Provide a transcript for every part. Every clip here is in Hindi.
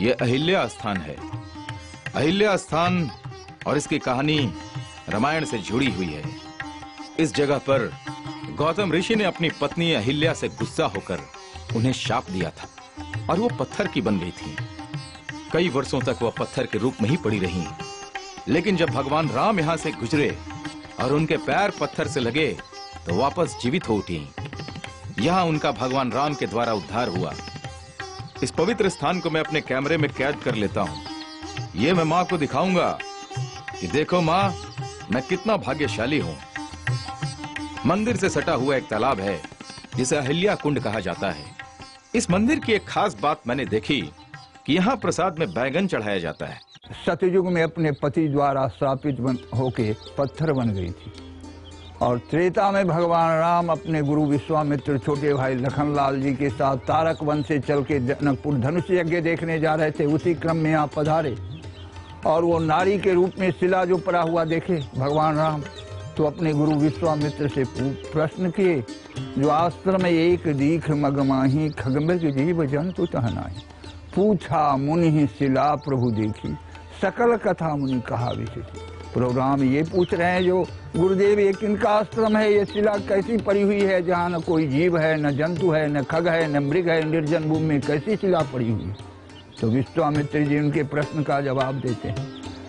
ये अहिल्या स्थान है। अहिल्या स्थान और इसकी कहानी रामायण से जुड़ी हुई है। इस जगह पर गौतम ऋषि ने अपनी पत्नी अहिल्या से गुस्सा होकर उन्हें शाप दिया था और वो पत्थर की बन गई थी। कई वर्षों तक वह पत्थर के रूप में ही पड़ी रही, लेकिन जब भगवान राम यहां से गुजरे और उनके पैर पत्थर से लगे तो वापस जीवित हो उठी। यहां उनका भगवान राम के द्वारा उद्धार हुआ। इस पवित्र स्थान को मैं अपने कैमरे में कैद कर लेता हूं। ये मैं मां को दिखाऊंगा कि देखो मां, मैं कितना भाग्यशाली हूं। मंदिर से सटा हुआ एक तालाब है जिसे अहिल्या कुंड कहा जाता है। इस मंदिर की एक खास बात मैंने देखी कि यहाँ प्रसाद में बैगन चढ़ाया जाता है। सतयुग में अपने पति द्वारा श्रापित होके पत्थर बन गई थी और त्रेता में भगवान राम अपने गुरु विश्वामित्र छोटे भाई लखनलाल जी के साथ तारक वन से चल के जनकपुर धनुष यज्ञ देखने जा रहे थे। उसी क्रम में यहाँ पधारे और वो नारी के रूप में शिला जो पड़ा हुआ देखे भगवान राम, तो अपने गुरु विश्वामित्र से प्रश्न किए, जो आश्रम एक दीख मगमाही खगमृग जीव जंतु तहनाई, पूछा मुनि शिला प्रभु देखी, सकल कथा मुनि कहा विशेषी। प्रभु राम ये पूछ रहे हैं, जो गुरुदेव ये किनका आश्रम है, ये शिला कैसी पड़ी हुई है जहाँ न कोई जीव है, न जंतु है, न खग है, न मृग है, निर्जन भूमि में कैसी शिला पड़ी हुई है। तो विश्वामित्र जी उनके प्रश्न का जवाब देते हैं,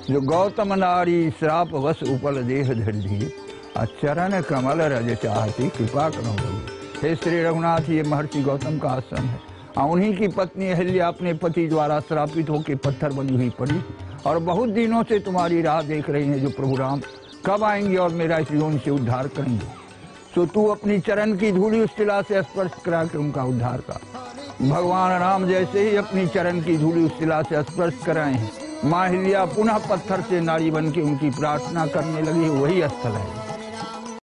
जो गौतम नारी श्राप वश उपल देह धर दी, चरण कमल रज चाहती कृपा करो। हे श्री रघुनाथ, ये महर्षि गौतम का आश्रम है। उन्हीं की पत्नी अहिल्या अपने पति द्वारा श्रापित होकर पत्थर बनी हुई पड़ी और बहुत दिनों से तुम्हारी राह देख रही है, जो प्रभु राम कब आएंगे और मेरा इस योनि से उद्धार करेंगे। तो तू अपनी चरण की धूली उस शिला से स्पर्श करा के उनका उद्धार कर। भगवान राम जैसे ही अपनी चरण की धूली उस शिला से स्पर्श कराए हैं, माँ अहिल्या पुनः पत्थर से नारी बन के उनकी प्रार्थना करने लगी। वही स्थल है।